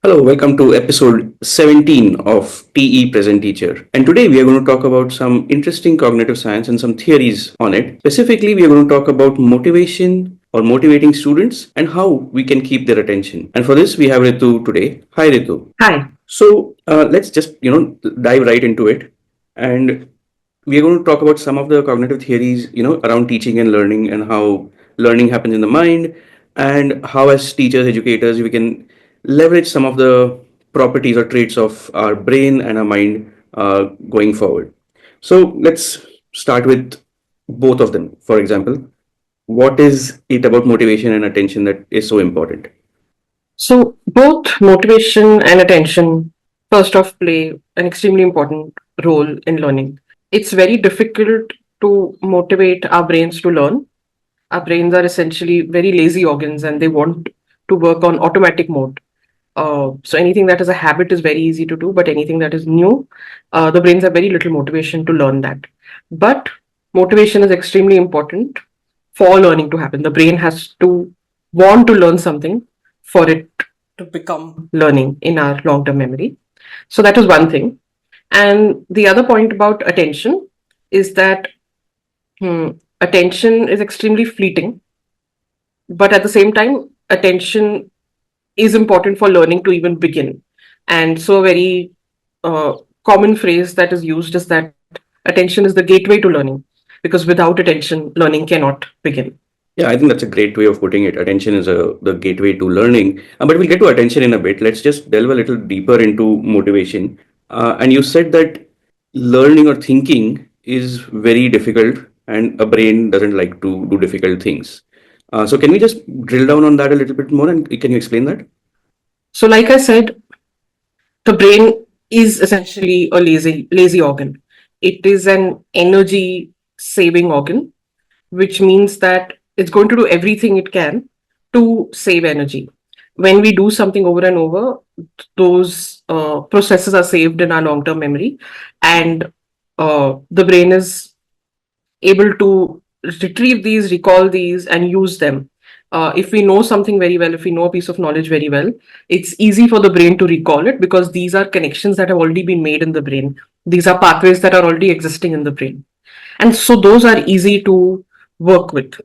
Hello, welcome to episode 17 of TE Present Teacher. And today we are going to talk about some interesting cognitive science and some theories on it. Specifically, we are going to talk about motivation or motivating students and how we can keep their attention. And for this, we have Ritu today. Hi, Ritu. Hi. So let's just dive right into it, and we are going to talk about some of the cognitive theories around teaching and learning, and how learning happens in the mind, and how as teachers, educators, we can leverage some of the properties or traits of our brain and our mind going forward. So let's start with both of them. For example, what is it about motivation and attention that is so important? So, both motivation and attention, first off, play an extremely important role in learning. It's very difficult to motivate our brains to learn. Our brains are essentially very lazy organs and they want to work on automatic mode. So, anything that is a habit is very easy to do, but anything that is new, the brains have very little motivation to learn that. But motivation is extremely important for learning to happen. The brain has to want to learn something for it to become learning in our long term memory. So that is one thing. And the other point about attention is that attention is extremely fleeting, but at the same time, attention is important for learning to even begin. And so, a very uh, common phrase that is used is that attention is the gateway to learning, because without attention, learning cannot begin. Yeah, I think that's a great way of putting it. Attention is the gateway to learning. But we'll get to attention in a bit. Let's just delve a little deeper into motivation. And you said that learning or thinking is very difficult, and a brain doesn't like to do difficult things. So, can we just drill down on that a little bit more, and can you explain that? So, like I said, the brain is essentially a lazy organ. It is an energy saving organ, which means that it's going to do everything it can to save energy. When we do something over and over, those processes are saved in our long term memory, and the brain is able to retrieve these, recall these, and use them. If we know something very well, if we know a piece of knowledge very well, it's easy for the brain to recall it because these are connections that have already been made in the brain. These are pathways that are already existing in the brain. And so those are easy to work with.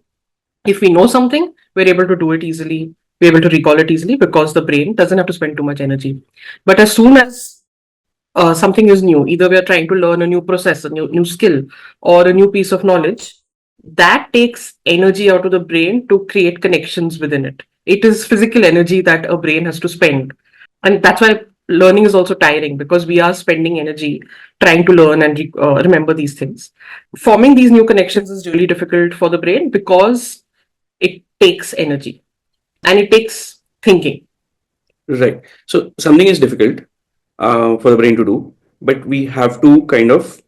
If we know something, we're able to do it easily. We're able to recall it easily because the brain doesn't have to spend too much energy. But as soon as something is new, either we are trying to learn a new process, a new skill, or a new piece of knowledge, that takes energy out of the brain to create connections within it. It is physical energy that a brain has to spend. And that's why learning is also tiring, because we are spending energy trying to learn and remember these things. Forming these new connections is really difficult for the brain because it takes energy and it takes thinking. Right. So, something is difficult for the brain to do, but we have to kind of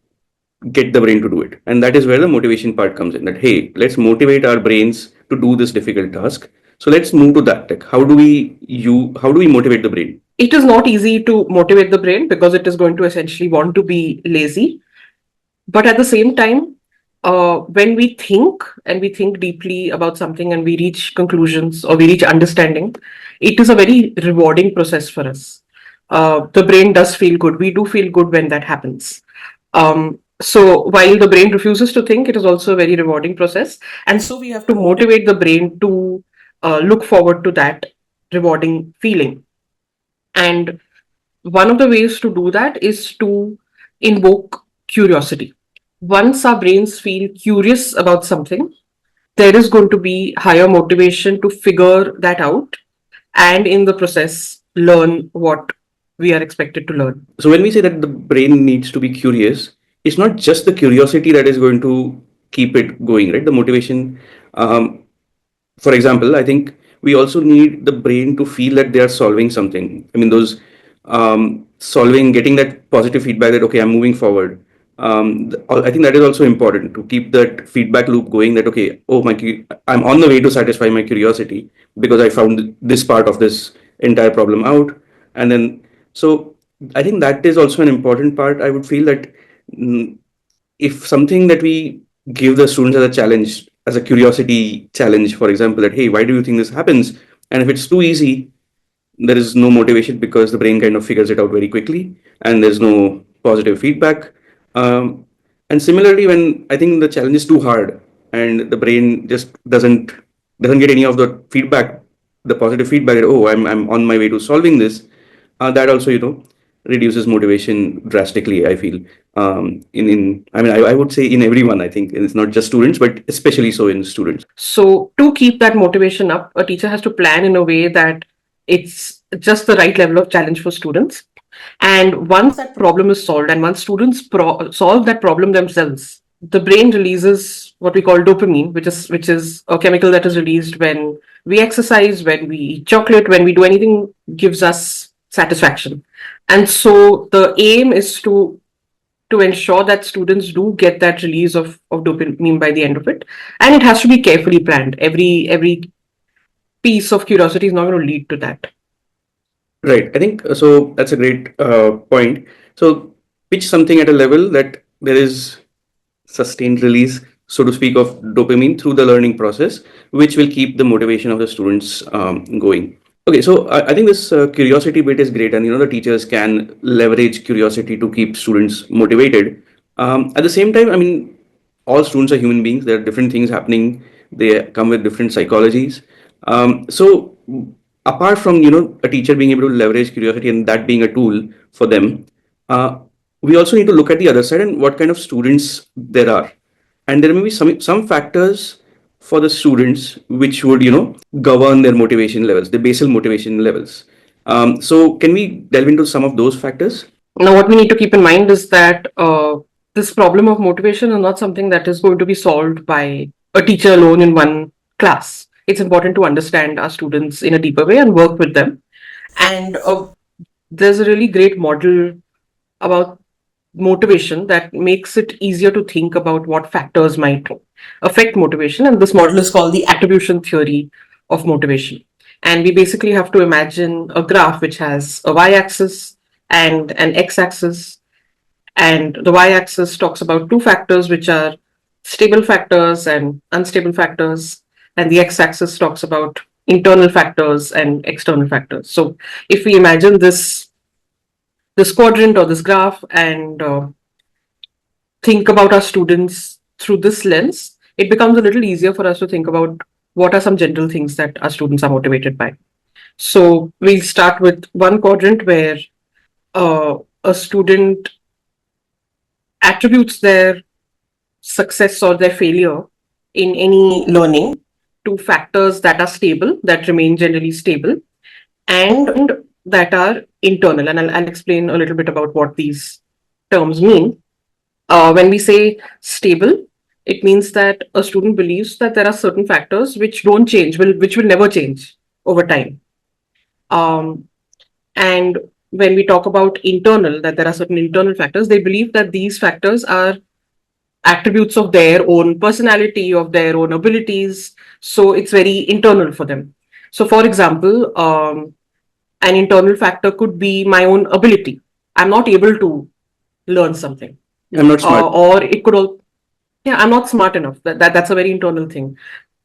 get the brain to do it, and that is where the motivation part comes in. That, hey, let's motivate our brains to do this difficult task. So let's move to that. Like, how do we motivate the brain? It is not easy to motivate the brain because it is going to essentially want to be lazy. But at the same time, when we think and we think deeply about something and we reach conclusions or we reach understanding, it is a very rewarding process for us. The brain does feel good. We do feel good when that happens. So while the brain refuses to think, it is also a very rewarding process. And so we have to motivate the brain to look forward to that rewarding feeling. And one of the ways to do that is to invoke curiosity. Once our brains feel curious about something, there is going to be higher motivation to figure that out and in the process learn what we are expected to learn. So when we say that the brain needs to be curious, it's not just the curiosity that is going to keep it going, right? The motivation. For example, I think we also need the brain to feel that they are solving something. I mean, those solving, getting that positive feedback that, okay, I'm moving forward. I think that is also important to keep that feedback loop going. That, okay, oh I'm on the way to satisfy my curiosity because I found this part of this entire problem out, and then so I think that is also an important part. I would feel that mm, if something that we give the students as a challenge, as a curiosity challenge, for example, that, hey, why do you think this happens? And if it's too easy, there is no motivation because the brain kind of figures it out very quickly, and there's no positive feedback. And similarly, when I think the challenge is too hard and the brain just doesn't get any of the feedback, the positive feedback that, oh, I'm on my way to solving this, that also, reduces motivation drastically, I feel. In I mean, I would say in everyone, I think it's not just students, but especially so in students. So to keep that motivation up, a teacher has to plan in a way that it's just the right level of challenge for students. And once that problem is solved, and once students solve that problem themselves, the brain releases what we call dopamine, which is a chemical that is released when we exercise, when we eat chocolate, when we do anything gives us satisfaction. And so the aim is to ensure that students do get that release of dopamine by the end of it. And it has to be carefully planned. Every piece of curiosity is not going to lead to that. Right. I think so. That's a great point. So pitch something at a level that there is sustained release, so to speak, of dopamine through the learning process, which will keep the motivation of the students going. Okay, so I think this curiosity bit is great, and the teachers can leverage curiosity to keep students motivated. At the same time, I mean, all students are human beings. There are different things happening. They come with different psychologies. So apart from a teacher being able to leverage curiosity and that being a tool for them, uh, we also need to look at the other side and what kind of students there are, and there may be some factors for the students which would govern their motivation levels, the basal motivation levels. So can we delve into some of those factors? Now, what we need to keep in mind is that this problem of motivation is not something that is going to be solved by a teacher alone in one class. It's important to understand our students in a deeper way and work with them. And there's a really great model about motivation that makes it easier to think about what factors might affect motivation. And this model is called the attribution theory of motivation. And we basically have to imagine a graph which has a y-axis and an x-axis. And the y-axis talks about two factors, which are stable factors and unstable factors. And the x-axis talks about internal factors and external factors. So if we imagine this quadrant or this graph and think about our students through this lens, it becomes a little easier for us to think about what are some general things that our students are motivated by. So we'll start with one quadrant where a student attributes their success or their failure in any learning to factors that are stable, that remain generally stable, and that are internal. And I'll explain a little bit about what these terms mean. When we say stable, it means that a student believes that there are certain factors which don't change, which will never change over time. And when we talk about internal, that there are certain internal factors, they believe that these factors are attributes of their own personality, of their own abilities. So it's very internal for them. So, for example, an internal factor could be my own ability. I'm not able to learn something. I'm not smart. Or it could all, yeah, I'm not smart enough. That's a very internal thing.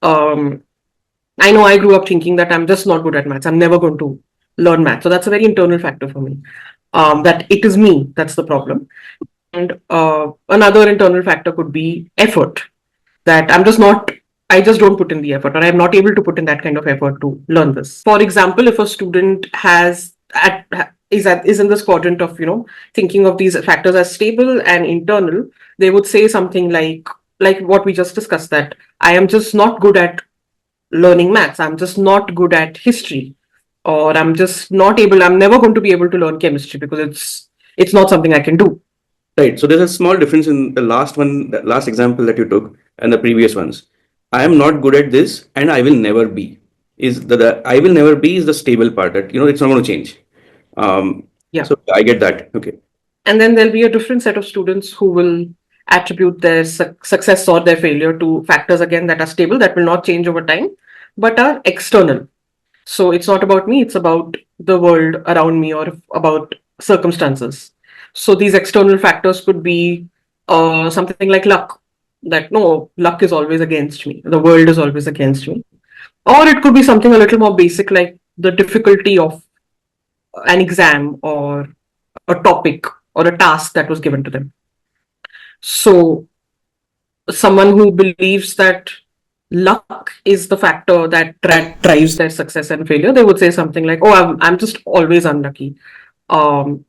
I know I grew up thinking that I'm just not good at maths. I'm never going to learn maths. So that's a very internal factor for me. That it is me that's the problem. And another internal factor could be effort. That I just don't put in the effort, or I'm not able to put in that kind of effort to learn this. For example, if a student is in this quadrant of thinking of these factors as stable and internal, they would say something like what we just discussed, that I am just not good at learning maths, I'm just not good at history, or I'm never going to be able to learn chemistry because it's not something I can do. Right. So there's a small difference in the last example that you took and the previous ones. I am not good at this and I will never be. Is the I will never be is the stable part that it's not going to change. Yeah. So I get that. Okay. And then there'll be a different set of students who will attribute their success or their failure to factors again that are stable, that will not change over time, but are external. So it's not about me, it's about the world around me or about circumstances. So these external factors could be something like luck, that no, luck is always against me, the world is always against me. Or it could be something a little more basic, like the difficulty of an exam or a topic or a task that was given to them. So, someone who believes that luck is the factor that drives their success and failure, they would say something like, "Oh, I'm just always unlucky. Um,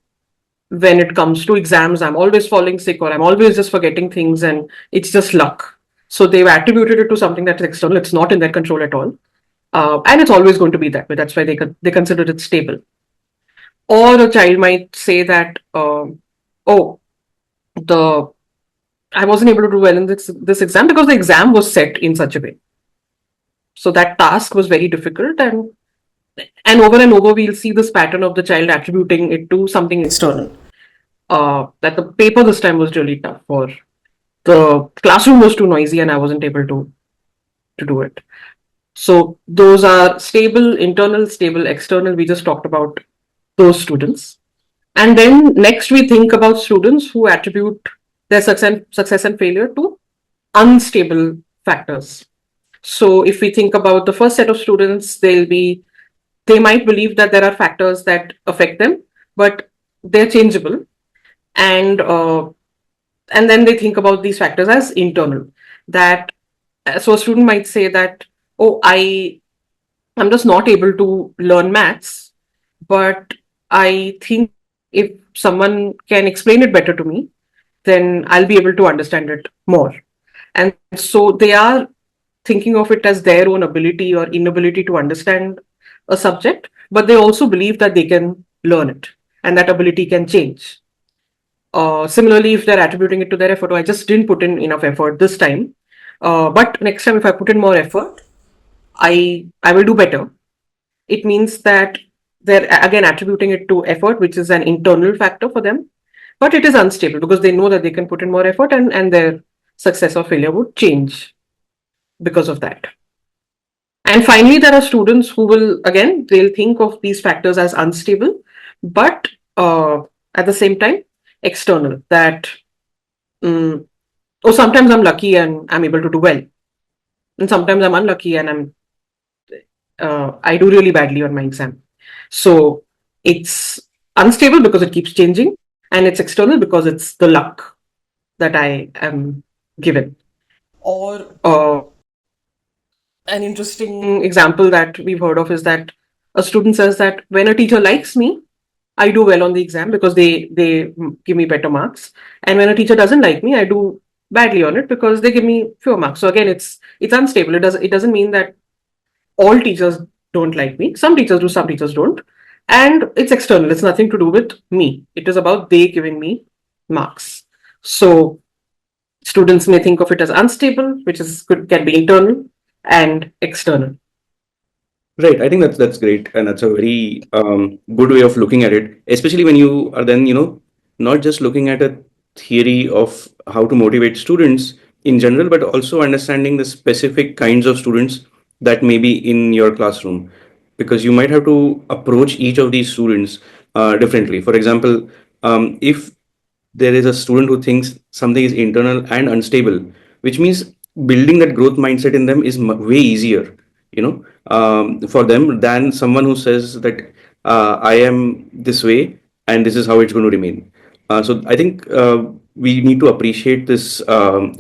when it comes to exams, I'm always falling sick, or I'm always just forgetting things, and it's just luck." So they've attributed it to something that's external. It's not in their control at all, and it's always going to be that way. That's why they consider it stable. Or a child might say that, "Oh, the I wasn't able to do well in this exam because the exam was set in such a way. So that task was very difficult, and over we'll see this pattern of the child attributing it to something external. That the paper this time was really tough, or the classroom was too noisy and I wasn't able to do it." So those are stable, internal, stable, external. We just talked about those students. And then next we think about students who attribute their success and failure to unstable factors. So if we think about the first set of students, they might believe that there are factors that affect them, but they're changeable, and then they think about these factors as internal. That so a student might say that, "Oh, I'm just not able to learn maths, but I think if someone can explain it better to me, then I'll be able to understand it more." And so they are thinking of it as their own ability or inability to understand a subject, but they also believe that they can learn it and that ability can change. Similarly, if they're attributing it to their effort, "Oh, I just didn't put in enough effort this time, but next time if I put in more effort, I will do better." It means that they're again attributing it to effort, which is an internal factor for them, but it is unstable because they know that they can put in more effort, and their success or failure would change because of that. And finally, there are students who will, again, they'll think of these factors as unstable, but at the same time, external. That, oh, sometimes I'm lucky and I'm able to do well, and sometimes I'm unlucky and I do really badly on my exam. So it's unstable because it keeps changing, and it's external because it's the luck that I am given. Or an interesting example that we've heard of is that a student says that when a teacher likes me, I do well on the exam because they give me better marks, and when a teacher doesn't like me, I do badly on it because they give me fewer marks. So again, it's unstable. It doesn't mean that all teachers don't like me. Some teachers do, some teachers don't, and it's external. It's nothing to do with me. It is about they giving me marks. So students may think of it as unstable, which can be internal and external. Right. I think that's great, and that's a very good way of looking at it, especially when you are then not just looking at a theory of how to motivate students in general, but also understanding the specific kinds of students that may be in your classroom, because you might have to approach each of these students differently. For example, if there is a student who thinks something is internal and unstable, which means building that growth mindset in them is way easier, for them than someone who says that I am this way and this is how it's going to remain. So I think we need to appreciate this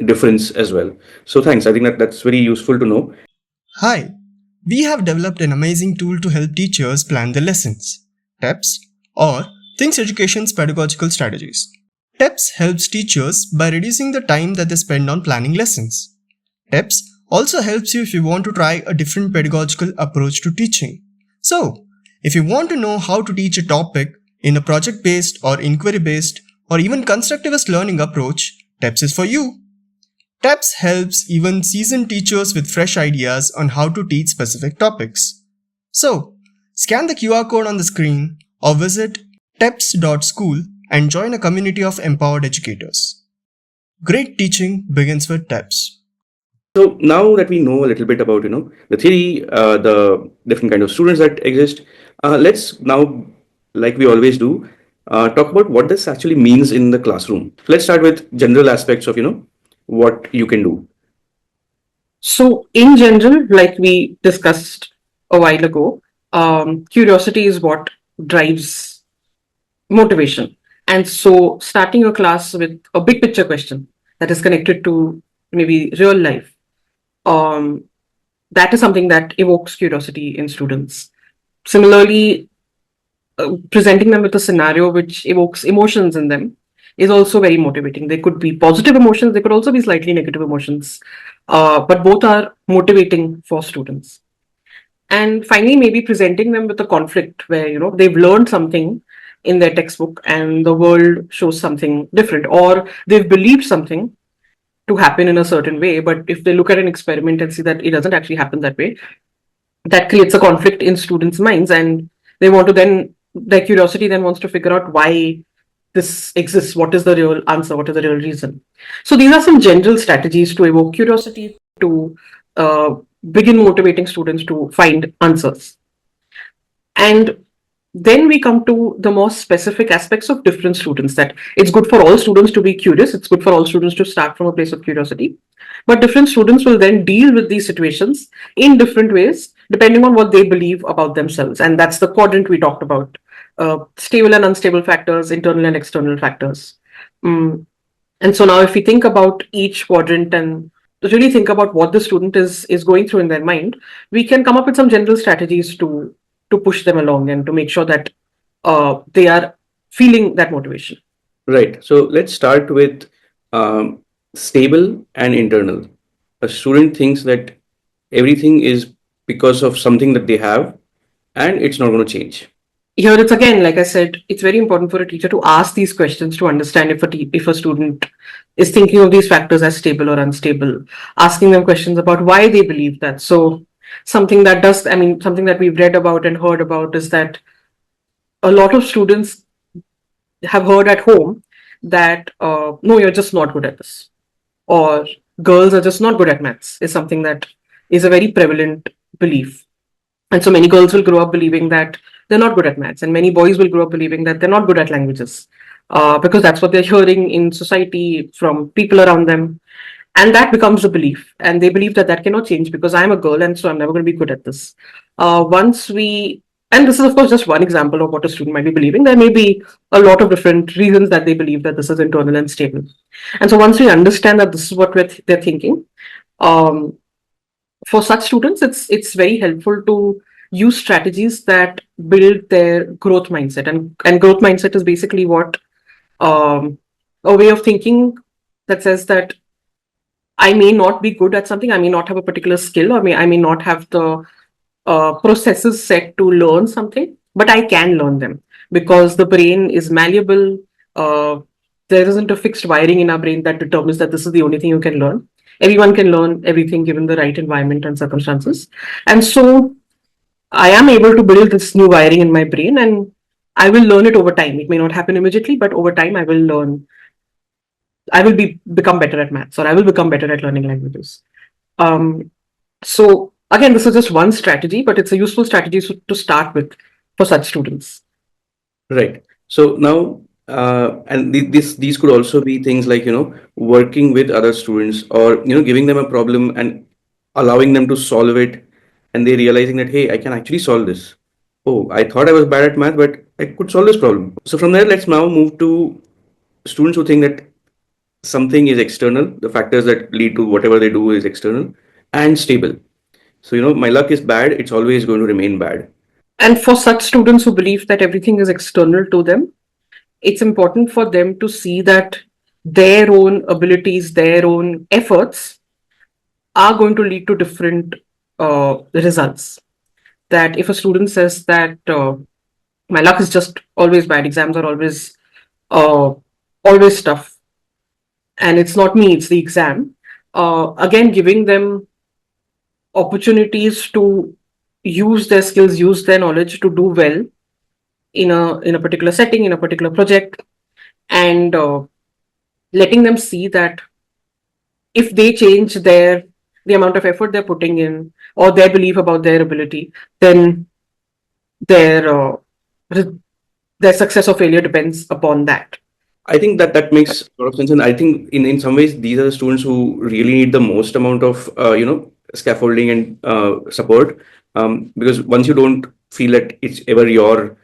difference as well. So thanks. I think that's very useful to know. Hi, we have developed an amazing tool to help teachers plan their lessons, TEPS, or Things Education's pedagogical strategies. TEPS helps teachers by reducing the time that they spend on planning lessons. TEPS also helps you if you want to try a different pedagogical approach to teaching. So, if you want to know how to teach a topic in a project-based or inquiry-based or even constructivist learning approach, TEPS is for you. TEPS helps even seasoned teachers with fresh ideas on how to teach specific topics. So, scan the QR code on the screen or visit teps.school and join a community of empowered educators. Great teaching begins with TEPS. So now that we know a little bit about the theory, the different kind of students that exist, let's now, like we always do, talk about what this actually means in the classroom. Let's start with general aspects of what you can do. So in general, like we discussed a while ago, curiosity is what drives motivation. And so starting your class with a big picture question that is connected to maybe real life, that is something that evokes curiosity in students. Similarly, presenting them with a scenario which evokes emotions in them is also very motivating. They could be positive emotions, they could also be slightly negative emotions, but both are motivating for students. And finally, maybe presenting them with a conflict where they've learned something in their textbook and the world shows something different, or they've believed something to happen in a certain way, but if they look at an experiment and see that it doesn't actually happen that way, that creates a conflict in students' minds, and they want to then their curiosity then wants to figure out why this exists, what is the real answer, what is the real reason. So these are some general strategies to evoke curiosity, to begin motivating students to find answers. And then we come to the more specific aspects of different students, that it's good for all students to be curious, it's good for all students to start from a place of curiosity, but different students will then deal with these situations in different ways depending on what they believe about themselves. And that's the quadrant we talked about, stable and unstable factors, internal and external factors. And so now if we think about each quadrant and really think about what the student is going through in their mind, we can come up with some general strategies to push them along and to make sure that they are feeling that motivation. Right. So let's start with stable and internal. A student thinks that everything is because of something that they have and it's not going to change. Here it's again, like I said, it's very important for a teacher to ask these questions to understand if a student is thinking of these factors as stable or unstable, asking them questions about why they believe that. So something that we've read about and heard about is that a lot of students have heard at home that no, you're just not good at this, or girls are just not good at maths, is something that is a very prevalent belief. And so many girls will grow up believing that they're not good at maths, and many boys will grow up believing that they're not good at languages, because that's what they're hearing in society from people around them. And that becomes a belief. And they believe that that cannot change because I'm a girl and so I'm never going to be good at this. And this is, of course, just one example of what a student might be believing. There may be a lot of different reasons that they believe that this is internal and stable. And so once we understand that this is what they're thinking, for such students, it's very helpful to use strategies that build their growth mindset. And growth mindset is basically what a way of thinking that says that I may not be good at something, I may not have a particular skill, or I may not have the processes set to learn something, but I can learn them because the brain is malleable. There isn't a fixed wiring in our brain that determines that this is the only thing you can learn. Everyone can learn everything given the right environment and circumstances. And so I am able to build this new wiring in my brain, and I will learn it over time. It may not happen immediately, but over time I will learn. I will become better at maths, or I will become better at learning languages. So again, this is just one strategy, but it's a useful strategy to start with for such students. Right. So now, and these could also be things like, working with other students, or, giving them a problem and allowing them to solve it, and they realizing that, hey, I can actually solve this. Oh, I thought I was bad at math, but I could solve this problem. So from there, let's now move to students who think that something is external, the factors that lead to whatever they do is external, and stable. So, my luck is bad, it's always going to remain bad. And for such students who believe that everything is external to them, it's important for them to see that their own abilities, their own efforts are going to lead to different results. That if a student says that my luck is just always bad, exams are always tough, and it's not me, it's the exam, again, giving them opportunities to use their skills, use their knowledge to do well in a particular setting, in a particular project, and letting them see that if they change the amount of effort they're putting in, or their belief about their ability, then their success or failure depends upon that. I think that makes a lot of sense, and I think in some ways these are the students who really need the most amount of scaffolding and support, because once you don't feel that it's ever your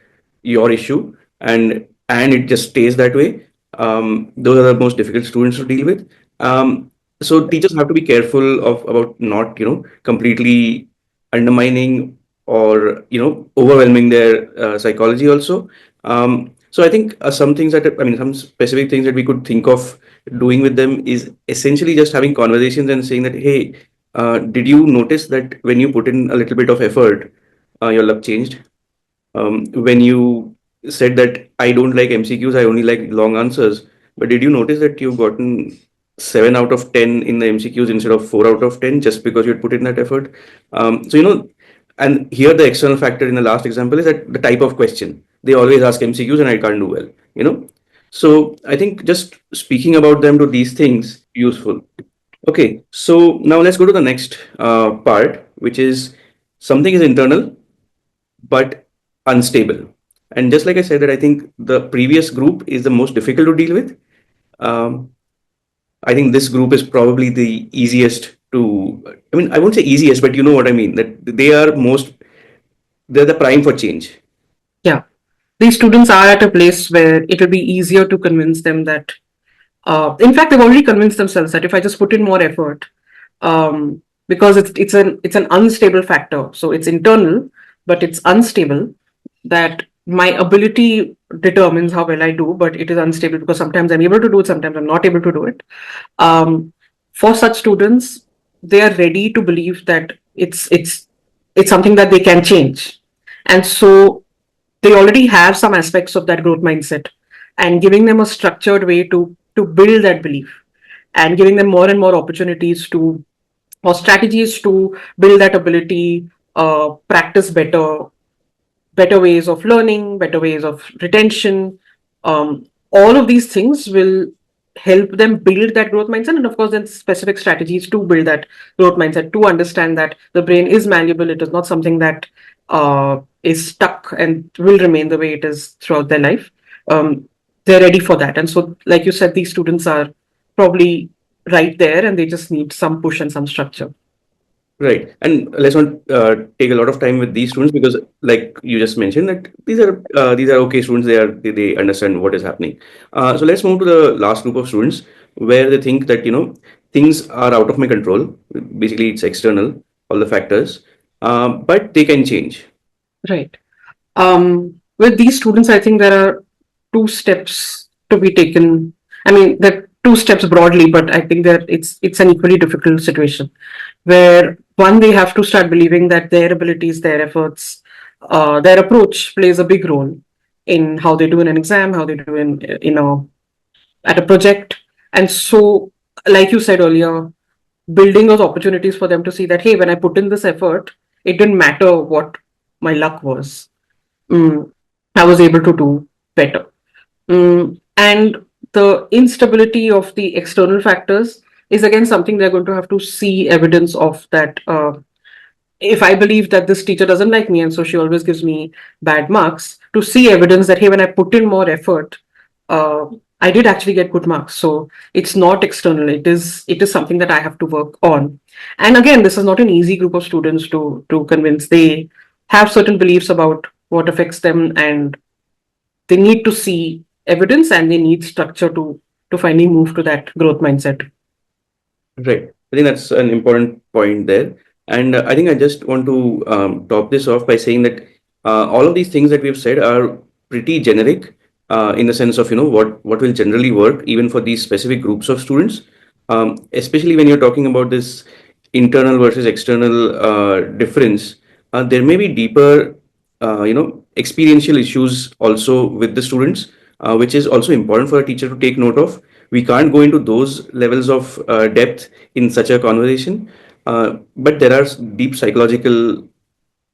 your issue, and it just stays that way. Those are the most difficult students to deal with. So teachers have to be careful of about not completely undermining or overwhelming their psychology also. So I think some things that I mean some specific things that we could think of doing with them is essentially just having conversations and saying that, hey, did you notice that when you put in a little bit of effort, your luck changed? When you said that I don't like MCQs, I only like long answers, but did you notice that you've gotten 7 out of 10 in the MCQs instead of 4 out of 10 just because you had put in that effort? So, and here the external factor in the last example is that the type of question. They always ask MCQs and I can't do well. So I think just speaking about them to these things useful. Okay, so now let's go to the next part, which is something is internal but unstable. And just like I said, that I think the previous group is the most difficult to deal with. Um, I think this group is probably the easiest to. I mean, I won't say easiest, but you know what I mean. That they're the prime for change. Yeah. These students are at a place where it will be easier to convince them that, in fact, they've already convinced themselves that if I just put in more effort, because it's an unstable factor, so it's internal, but it's unstable. That my ability determines how well I do, but it is unstable because sometimes I'm able to do it, sometimes I'm not able to do it. For such students, they are ready to believe that it's something that they can change, and so they already have some aspects of that growth mindset, and giving them a structured way to build that belief, and giving them more and more opportunities to or strategies to build that ability, practice better ways of learning, better ways of retention. All of these things will help them build that growth mindset, and of course then specific strategies to build that growth mindset, to understand that the brain is malleable. It is not something that is stuck and will remain the way it is throughout their life. They're ready for that, and so like you said, these students are probably right there and they just need some push and some structure. Right. And let's not take a lot of time with these students because, like you just mentioned, that these are okay students. They understand what is happening. So let's move to the last group of students where they think that things are out of my control. Basically, it's external, all the factors, but they can change. Right. With these students, I think there are two steps to be taken. I mean, there are two steps broadly, but I think that it's an equally difficult situation where one, they have to start believing that their abilities, their efforts, their approach plays a big role in how they do in an exam, how they do at a project. And so, like you said earlier, building those opportunities for them to see that, hey, when I put in this effort, it didn't matter what my luck was. Mm, I was able to do better. And the instability of the external factors is again something they're going to have to see evidence of, that if I believe that this teacher doesn't like me and so she always gives me bad marks, to see evidence that, hey, when I put in more effort, uh, I did actually get good marks. So it's not external. It is something that I have to work on. And again, this is not an easy group of students to convince. They have certain beliefs about what affects them, and they need to see evidence and they need structure to finally move to that growth mindset. Right. I think that's an important point there. And I think I just want to top this off by saying that all of these things that we've said are pretty generic in the sense of, what will generally work even for these specific groups of students, especially when you're talking about this internal versus external difference. There may be deeper, experiential issues also with the students, which is also important for a teacher to take note of. We can't go into those levels of depth in such a conversation, but there are deep psychological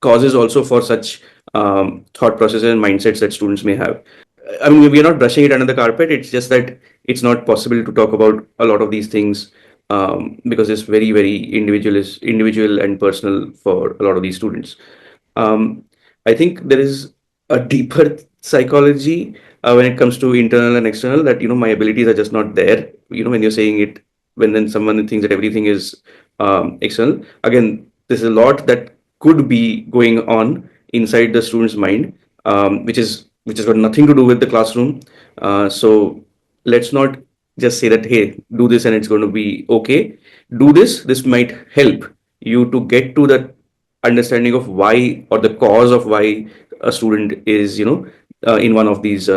causes also for such thought processes and mindsets that students may have. I mean, we are not brushing it under the carpet. It's just that it's not possible to talk about a lot of these things because it's very, very individual and personal for a lot of these students. I think there is a deeper psychology when it comes to internal and external, that my abilities are just not there. When you're saying it, when then someone thinks that everything is external. Again, there's a lot that could be going on inside the student's mind, which is which has got nothing to do with the classroom. So let's not just say that, hey, do this and it's going to be okay. Do this. This might help you to get to that understanding of why, or the cause of why a student is, in one of these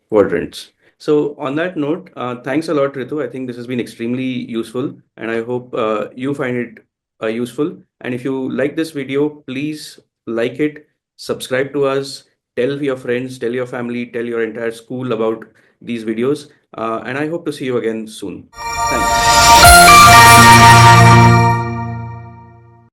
quadrants. So on that note, thanks a lot, Ritu. I think this has been extremely useful, and I hope you find it useful. And if you like this video, please like it, subscribe to us, tell your friends, tell your family, tell your entire school about these videos. And I hope to see you again soon. Thanks.